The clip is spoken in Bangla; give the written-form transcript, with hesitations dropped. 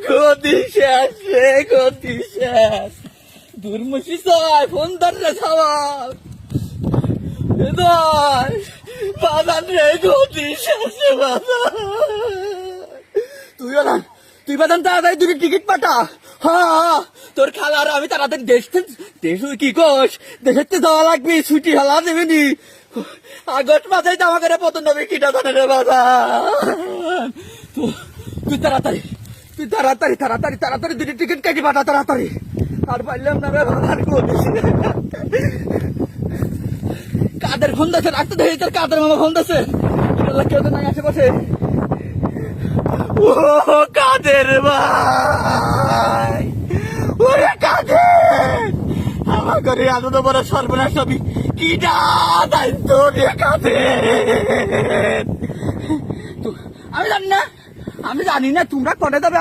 গতি শেষ রে, গতি শেষ। দুর্মুষি চাই ফোন ধর রে সবাই, বাজান রে, গতি শেষ রে বাজান। তুই বাজান তাড়াতাড়ি দুটি টিকিট পাঠা। হ্যাঁ, তোর খালার আমি তাড়াতাড়ি দেশ কি কোষ, দেশের যাওয়া লাগবে, ছুটি হলা দেবেনি। আগস্ট মাসে আমাকে পতন নবী কিটা জানে রে বাজান। তুই তাড়াতাড়ি দুটি টিকিট কেটে পাঠা তাড়াতাড়ি। আর পারলাম না রে বাজান, কাদের ফোন দিয়েছে, রাখতে দেখি তোর কাদের মামা ফোন দিয়েছে। কেউ তো নাই আশেপাশে। ও কাদের ভাই, ওরে কাদের, আমার ঘরে এত বড় সর্বনাশ সবই কিটা দায়িত্ব রে কাদের। আমি জানি না তোমরা কনে যাবে।